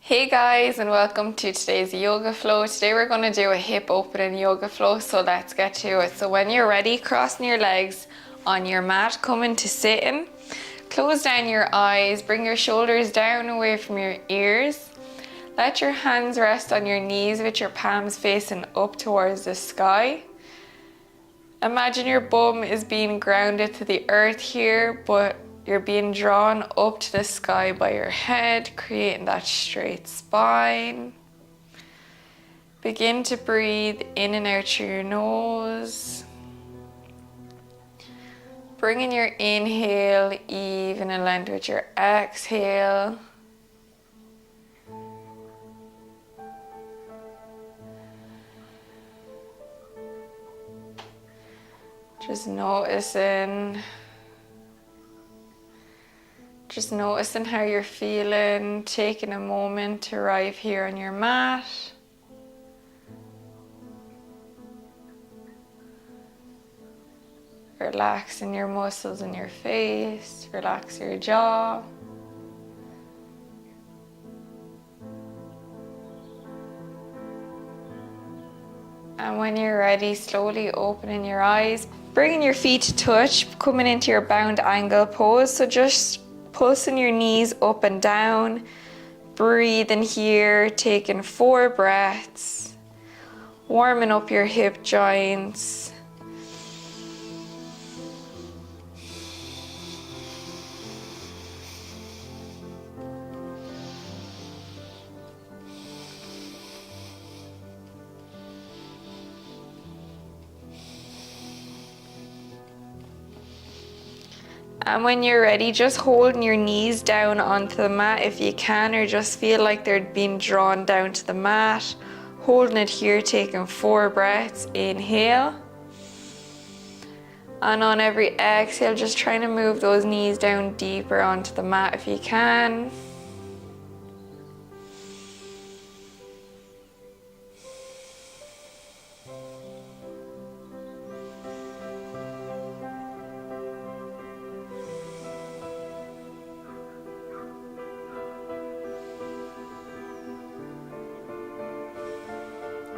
Hey guys, and welcome to today's yoga flow. Today we're going to do a hip opening yoga flow, so let's get to it. So when you're ready, crossing your legs on your mat, come into sitting. Close down your eyes, bring your shoulders down away from your ears. Let your hands rest on your knees with your palms facing up towards the sky. Imagine your bum is being grounded to the earth here, but you're being drawn up to the sky by your head, creating that straight spine. Begin to breathe in and out through your nose. Bringing your inhale even in length with your exhale. Just noticing how you're feeling, taking a moment to arrive here on your mat. Relaxing your muscles in your face, relax your jaw. And when you're ready, slowly opening your eyes, bringing your feet to touch, coming into your bound angle pose. So just pulsing your knees up and down, breathing here, taking 4 breaths, warming up your hip joints. And when you're ready, just holding your knees down onto the mat if you can, or just feel like they're being drawn down to the mat. Holding it here, taking 4 breaths. Inhale. And on every exhale, just trying to move those knees down deeper onto the mat if you can.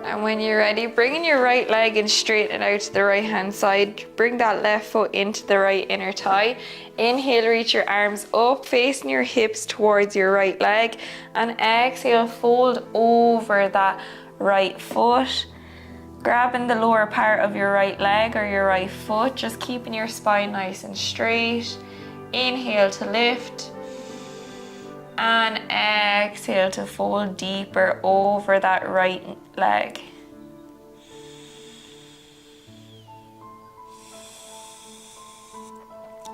And when you're ready, bringing your right leg and straighten out to the right hand side. Bring that left foot into the right inner thigh. Inhale, reach your arms up, facing your hips towards your right leg. And exhale, fold over that right foot. Grabbing the lower part of your right leg or your right foot, just keeping your spine nice and straight. Inhale to lift. And exhale to fold deeper over that right leg.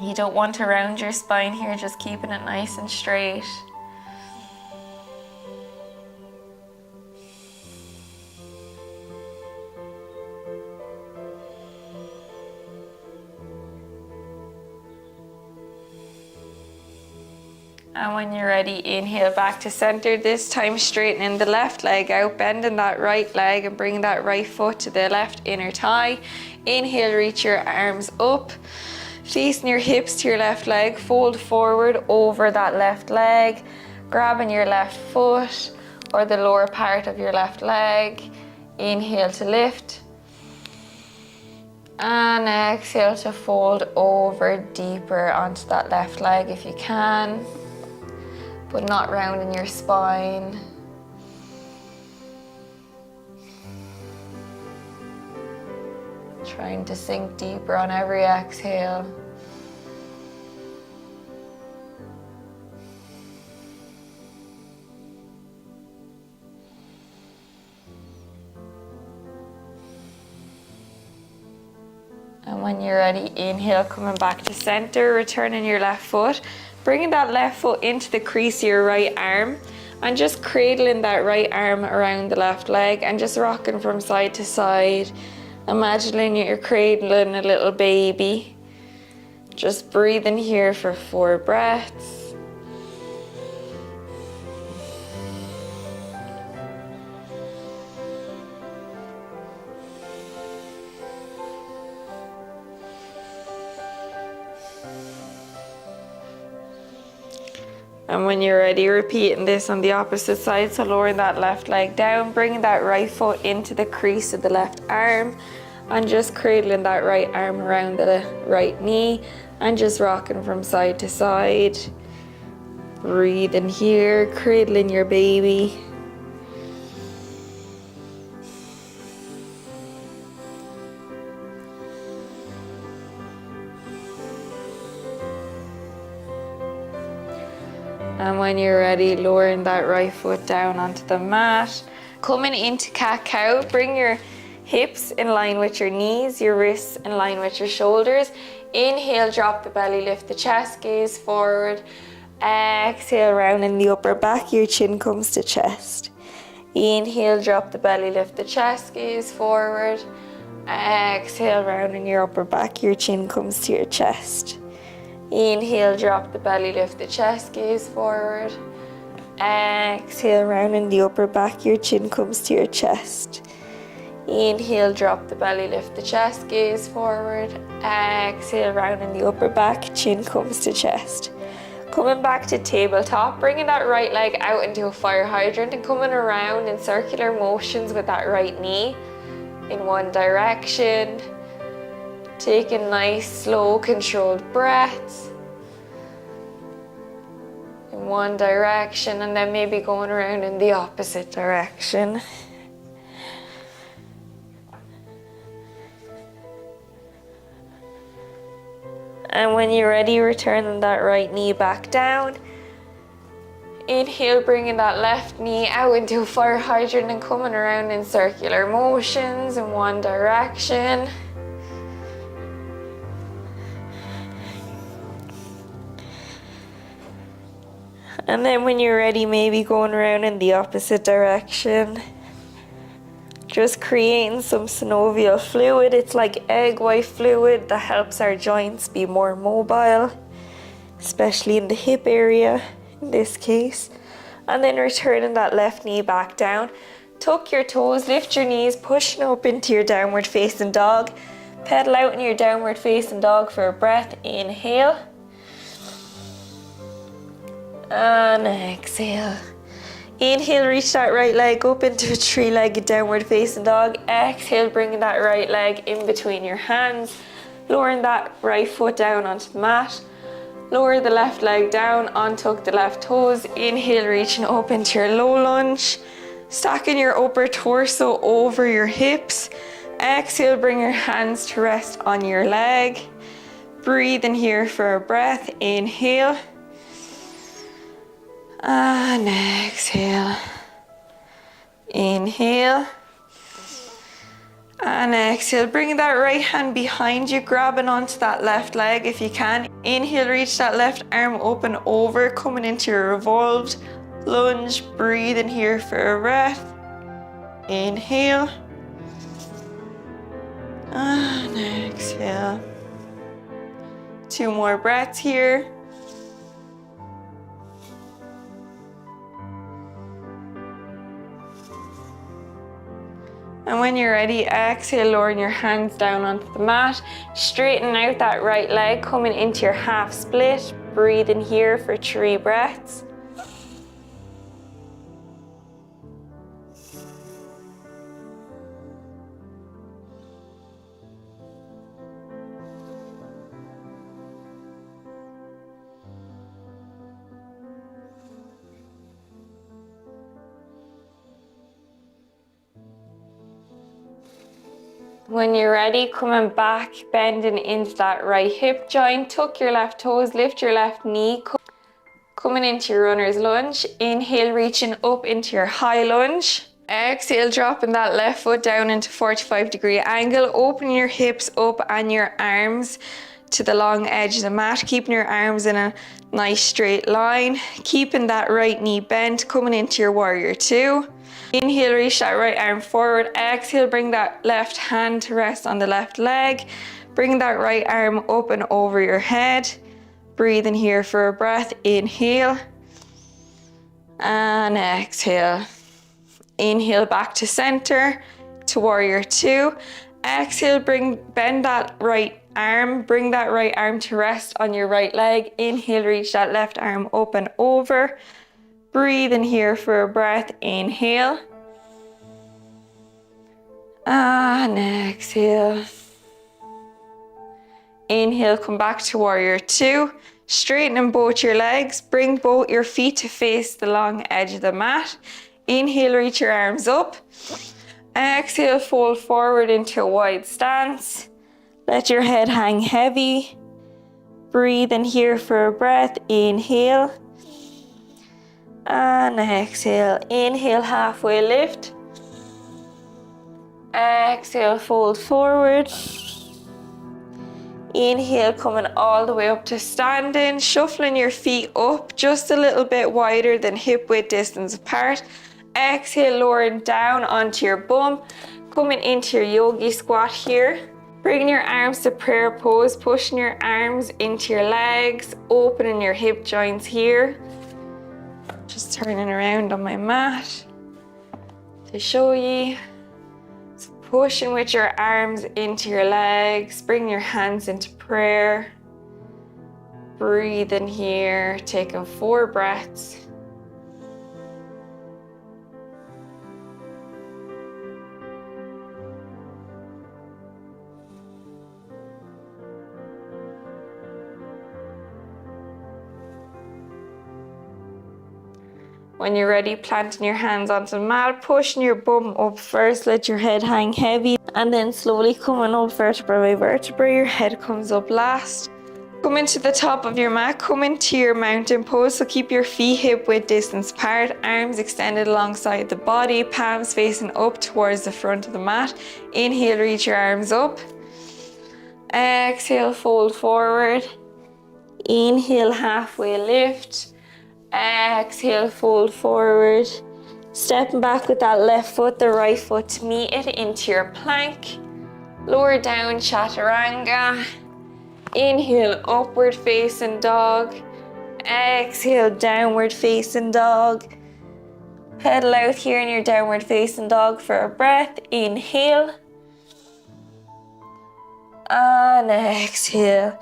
You don't want to round your spine here, just keeping it nice and straight. And when you're ready, inhale back to center. This time straightening the left leg out, bending that right leg and bringing that right foot to the left inner thigh. Inhale, reach your arms up, facing your hips to your left leg, fold forward over that left leg, grabbing your left foot or the lower part of your left leg. Inhale to lift. And exhale to fold over deeper onto that left leg if you can, but not rounding your spine. Trying to sink deeper on every exhale. And when you're ready, inhale, coming back to center, returning your left foot. Bringing that left foot into the crease of your right arm and just cradling that right arm around the left leg and just rocking from side to side. Imagining you're cradling a little baby. Just breathing here for 4 breaths. And when you're ready, repeating this on the opposite side. So lowering that left leg down, bringing that right foot into the crease of the left arm, and just cradling that right arm around the right knee and just rocking from side to side. Breathing here, cradling your baby. And when you're ready, lowering that right foot down onto the mat. Coming into cat-cow, bring your hips in line with your knees, your wrists in line with your shoulders. Inhale, drop the belly, lift the chest, gaze forward. Exhale, round in the upper back, your chin comes to chest. Inhale, drop the belly, lift the chest, gaze forward. Exhale, round in your upper back, your chin comes to your chest. Inhale, drop the belly, lift the chest, gaze forward. Exhale, round in the upper back, your chin comes to your chest. Inhale, drop the belly, lift the chest, gaze forward. Exhale, round in the upper back, chin comes to chest. Coming back to tabletop, bringing that right leg out into a fire hydrant and coming around in circular motions with that right knee in one direction. Taking nice, slow, controlled breaths in one direction, and then maybe going around in the opposite direction. And when you're ready, returning that right knee back down. Inhale, bringing that left knee out into a fire hydrant and coming around in circular motions in one direction. And then when you're ready, maybe going around in the opposite direction. Just creating some synovial fluid. It's like egg white fluid that helps our joints be more mobile, especially in the hip area in this case. And then returning that left knee back down. Tuck your toes, lift your knees, pushing up into your downward facing dog. Pedal out in your downward facing dog for a breath. Inhale. And exhale. Inhale, reach that right leg up into a three-legged downward facing dog. Exhale, bringing that right leg in between your hands. Lowering that right foot down onto the mat. Lower the left leg down, untuck the left toes. Inhale, reaching up into your low lunge. Stacking your upper torso over your hips. Exhale, bring your hands to rest on your leg. Breathe in here for a breath. Inhale. And exhale. Inhale. And exhale. Bring that right hand behind you, grabbing onto that left leg if you can. Inhale, reach that left arm up and over, coming into your revolved lunge. Breathe in here for a breath. Inhale. And exhale. 2 more breaths here. And when you're ready, exhale, lowering your hands down onto the mat. Straighten out that right leg, coming into your half split. Breathe in here for 3 breaths. When you're ready, coming back, bending into that right hip joint, tuck your left toes, lift your left knee, coming into your runner's lunge. Inhale, reaching up into your high lunge. Exhale, dropping that left foot down into 45-degree angle. Open your hips up and your arms to the long edge of the mat, keeping your arms in a nice straight line, keeping that right knee bent, coming into your warrior 2. Inhale, reach that right arm forward. Exhale, bring that left hand to rest on the left leg. Bring that right arm up and over your head. Breathe in here for a breath. Inhale. And exhale. Inhale back to center, to warrior 2. Exhale, bend that right arm. Bring that right arm to rest on your right leg. Inhale, reach that left arm up and over. Breathe in here for a breath. Inhale. And exhale. Inhale, come back to warrior two. Straighten both your legs. Bring both your feet to face the long edge of the mat. Inhale, reach your arms up. Exhale, fold forward into a wide stance. Let your head hang heavy. Breathe in here for a breath. Inhale. And exhale. Inhale, halfway lift. Exhale, fold forward. Inhale, coming all the way up to standing, shuffling your feet up just a little bit wider than hip width distance apart. Exhale, lowering down onto your bum, coming into your yogi squat here. Bringing your arms to prayer pose, pushing your arms into your legs, opening your hip joints here. Just turning around on my mat to show you. Pushing with your arms into your legs, bring your hands into prayer. Breathe in here, taking 4 breaths. When you're ready, planting your hands onto the mat, pushing your bum up first, let your head hang heavy, and then slowly coming up vertebra by vertebra, your head comes up last. Come into the top of your mat, come into your mountain pose, so keep your feet hip width distance apart, arms extended alongside the body, palms facing up towards the front of the mat. Inhale, reach your arms up. Exhale, fold forward. Inhale, halfway lift. Exhale, fold forward. Stepping back with that left foot, the right foot to meet it into your plank. Lower down, chaturanga. Inhale, upward facing dog. Exhale, downward facing dog. Pedal out here in your downward facing dog for a breath. Inhale. And exhale.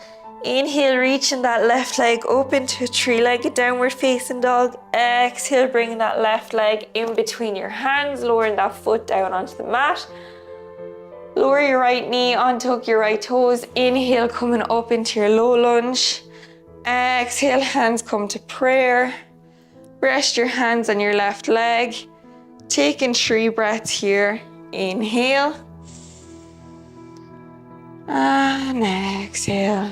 Inhale, reaching that left leg up into a 3-legged downward facing dog. Exhale, bringing that left leg in between your hands, lowering that foot down onto the mat. Lower your right knee, untuck your right toes. Inhale, coming up into your low lunge. Exhale, hands come to prayer. Rest your hands on your left leg. Taking 3 breaths here. Inhale. And exhale.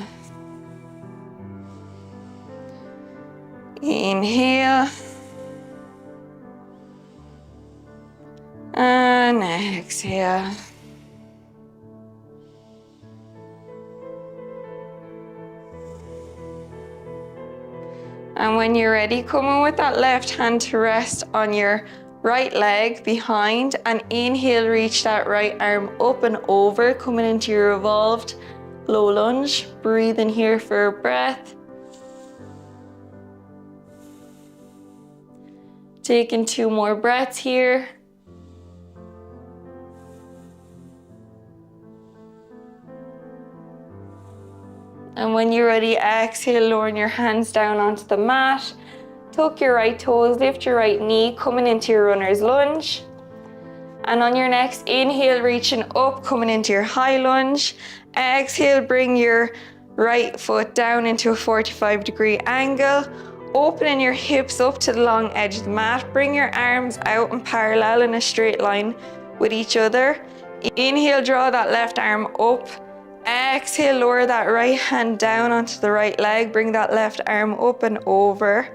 Inhale. And exhale. And when you're ready, come in with that left hand to rest on your right leg behind, and inhale, reach that right arm up and over, coming into your revolved low lunge. Breathe in here for a breath. Taking 2 more breaths here. And when you're ready, exhale, lowering your hands down onto the mat. Tuck your right toes, lift your right knee, coming into your runner's lunge. And on your next inhale, reaching up, coming into your high lunge. Exhale, bring your right foot down into a 45-degree angle. Opening your hips up to the long edge of the mat. Bring your arms out and parallel in a straight line with each other. Inhale, draw that left arm up. Exhale, lower that right hand down onto the right leg. Bring that left arm up and over.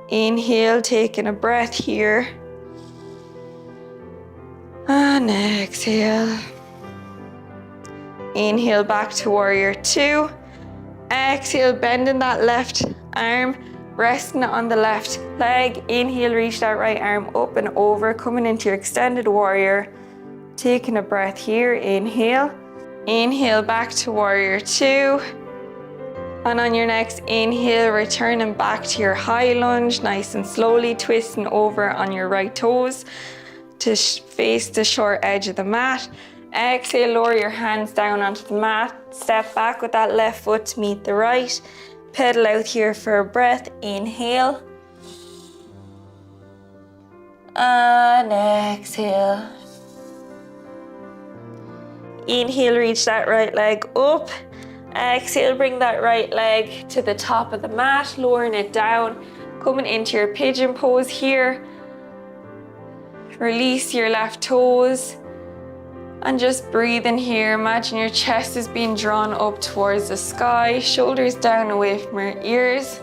Inhale, taking a breath here. And exhale. Inhale, back to warrior 2. Exhale, bending that left arm, resting on the left leg. Inhale, reach that right arm up and over, coming into your extended warrior. Taking a breath here. Inhale. Inhale, back to warrior 2. And on your next inhale, returning back to your high lunge, nice and slowly twisting over on your right toes to face the short edge of the mat. Exhale, lower your hands down onto the mat. Step back with that left foot to meet the right. Pedal out here for a breath. Inhale. And exhale. Inhale, reach that right leg up. Exhale, bring that right leg to the top of the mat, lowering it down. Coming into your pigeon pose here. Release your left toes. And just breathe in here. Imagine your chest is being drawn up towards the sky, shoulders down away from your ears.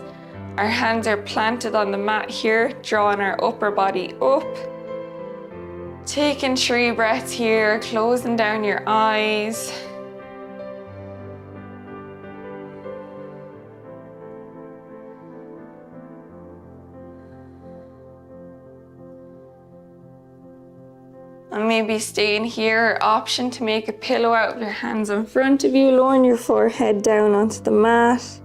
Our hands are planted on the mat here, drawing our upper body up. Taking 3 breaths here, closing down your eyes. And maybe staying here, option to make a pillow out of your hands in front of you, lowering your forehead down onto the mat.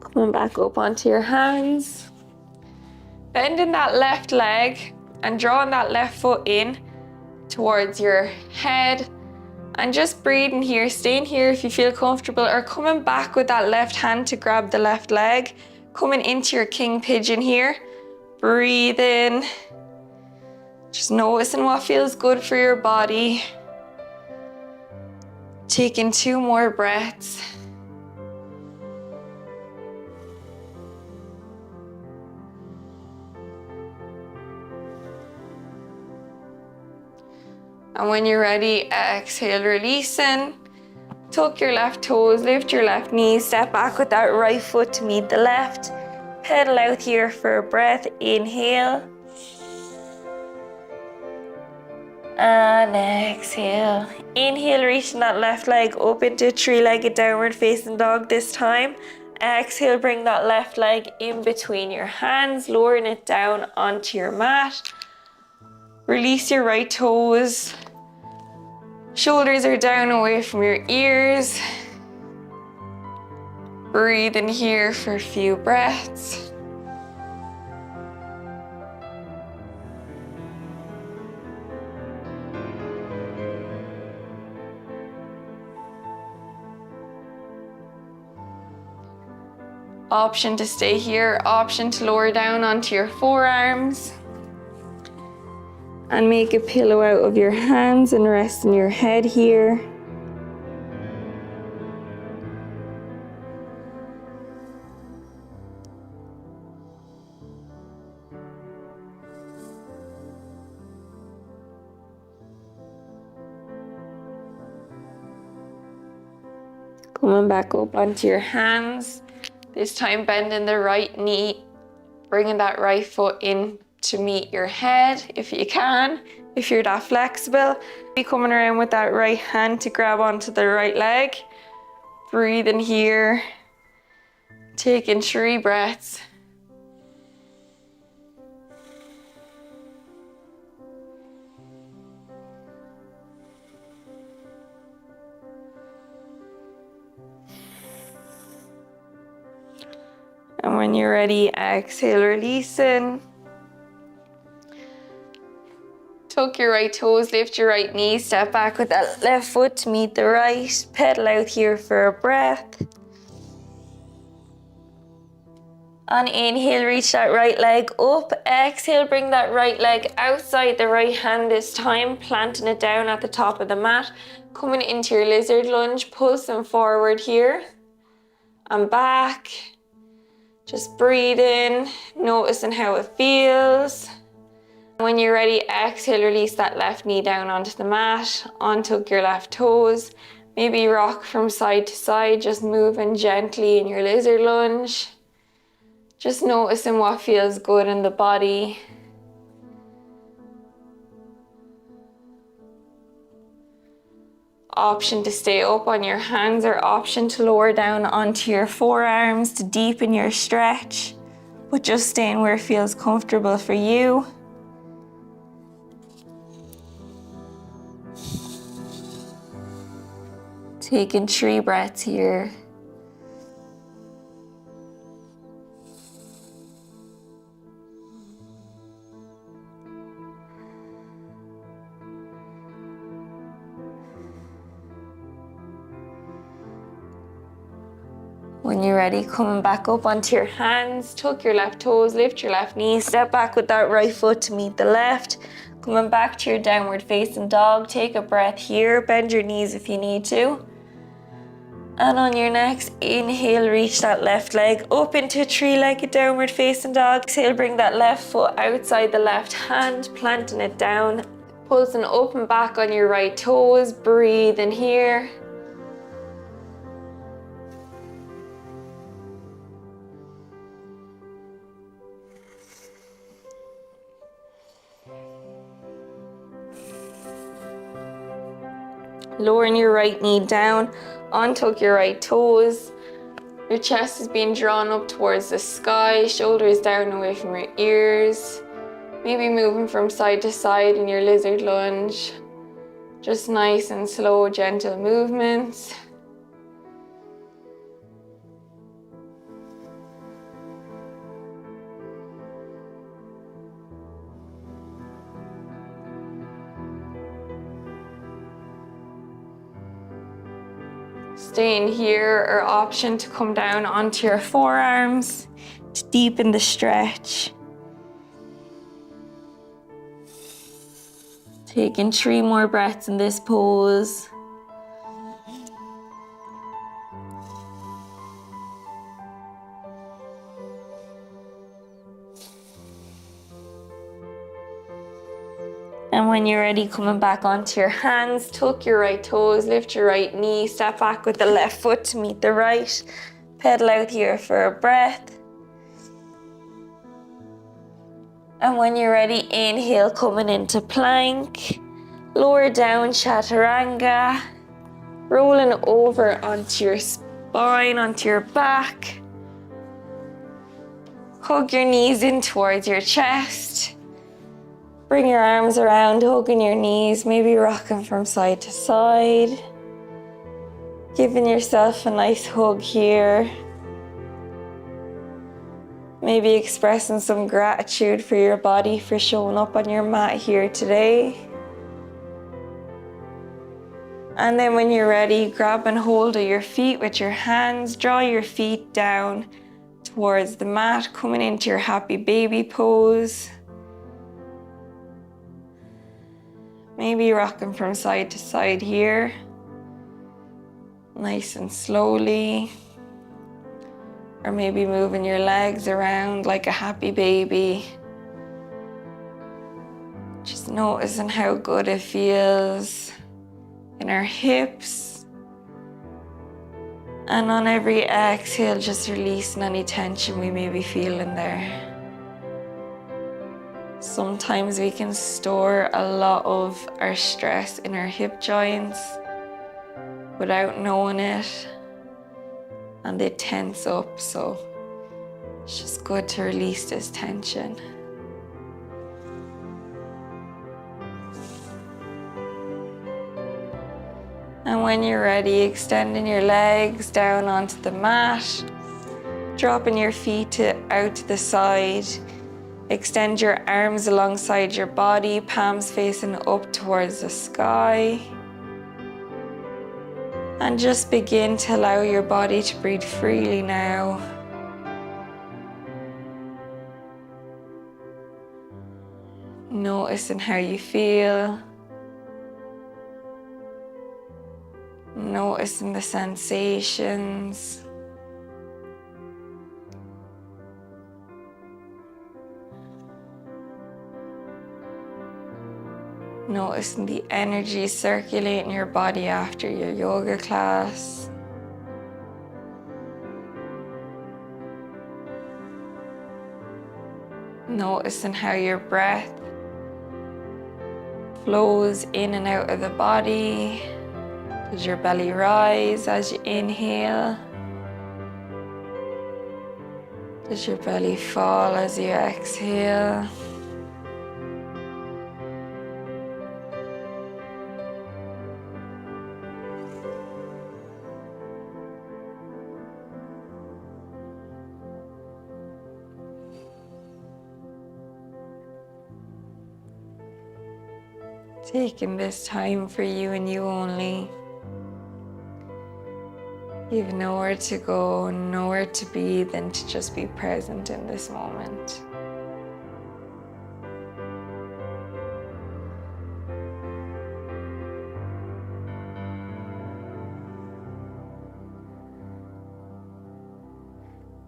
Coming back up onto your hands. Bending that left leg and drawing that left foot in towards your head. And just breathing here, staying here if you feel comfortable, or coming back with that left hand to grab the left leg. Coming into your king pigeon here. Breathe in. Just noticing what feels good for your body. Taking 2 more breaths. And when you're ready, exhale, releasing. Tuck your left toes, lift your left knees, step back with that right foot to meet the left. Pedal out here for a breath. Inhale. And exhale. Inhale, reaching that left leg up into a 3-legged downward facing dog this time. Exhale, bring that left leg in between your hands, lowering it down onto your mat. Release your right toes. Shoulders are down away from your ears. Breathe in here for a few breaths. Option to stay here, option to lower down onto your forearms. And make a pillow out of your hands and rest in your head here. Coming back up onto your hands. This time bending the right knee, bringing that right foot in to meet your head if you can, if you're that flexible. Be coming around with that right hand to grab onto the right leg. Breathe in here, taking 3 breaths. And when you're ready, exhale, releasing. Tuck your right toes, lift your right knee, step back with that left foot to meet the right. Pedal out here for a breath. On inhale, reach that right leg up. Exhale, bring that right leg outside the right hand this time, planting it down at the top of the mat. Coming into your lizard lunge, pulsing forward here and back. Just breathe in, noticing how it feels. When you're ready, exhale, release that left knee down onto the mat, untuck your left toes. Maybe rock from side to side, just moving gently in your lizard lunge. Just noticing what feels good in the body. Option to stay up on your hands or option to lower down onto your forearms to deepen your stretch, but just staying where it feels comfortable for you. Taking 3 breaths here. When you're ready, coming back up onto your hands, tuck your left toes, lift your left knee, step back with that right foot to meet the left. Coming back to your downward facing dog, take a breath here, bend your knees if you need to. And on your next inhale, reach that left leg up into a 3-legged downward facing dog. Exhale, bring that left foot outside the left hand, planting it down. Pulsing up and back on your right toes, breathe in here. Lowering your right knee down, untuck your right toes. Your chest is being drawn up towards the sky, shoulders down away from your ears. Maybe moving from side to side in your lizard lunge. Just nice and slow, gentle movements. Staying here, or option to come down onto your forearms to deepen the stretch. Taking 3 more breaths in this pose. And when you're ready, coming back onto your hands, tuck your right toes, lift your right knee, step back with the left foot to meet the right. Pedal out here for a breath. And when you're ready, inhale, coming into plank. Lower down, chaturanga. Rolling over onto your spine, onto your back. Hug your knees in towards your chest. Bring your arms around, hugging your knees, maybe rocking from side to side. Giving yourself a nice hug here. Maybe expressing some gratitude for your body for showing up on your mat here today. And then when you're ready, grab and hold of your feet with your hands. Draw your feet down towards the mat, coming into your happy baby pose. Maybe rocking from side to side here. Nice and slowly. Or maybe moving your legs around like a happy baby. Just noticing how good it feels in our hips. And on every exhale, just releasing any tension we may be feeling there. Sometimes we can store a lot of our stress in our hip joints without knowing it, and they tense up, so it's just good to release this tension. And when you're ready, extending your legs down onto the mat, dropping your feet out to the side. Extend your arms alongside your body, palms facing up towards the sky. And just begin to allow your body to breathe freely now. Noticing how you feel. Noticing the sensations. Noticing the energy circulating your body after your yoga class. Noticing how your breath flows in and out of the body. Does your belly rise as you inhale? Does your belly fall as you exhale? Taking this time for you and you only. You've nowhere to go, nowhere to be than to just be present in this moment.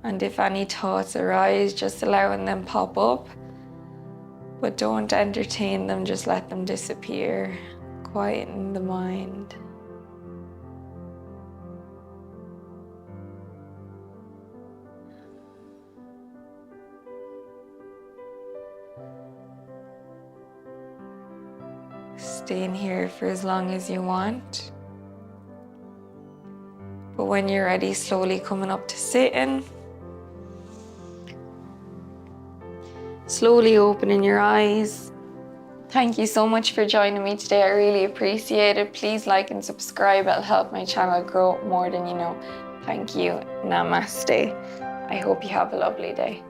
And if any thoughts arise, just allowing them pop up, but don't entertain them, just let them disappear. Quieten the mind. Stay in here for as long as you want. But when you're ready, slowly coming up to sitting. Slowly opening your eyes. Thank you so much for joining me today. I really appreciate it. Please like and subscribe. It'll help my channel grow more than you know. Thank you. Namaste. I hope you have a lovely day.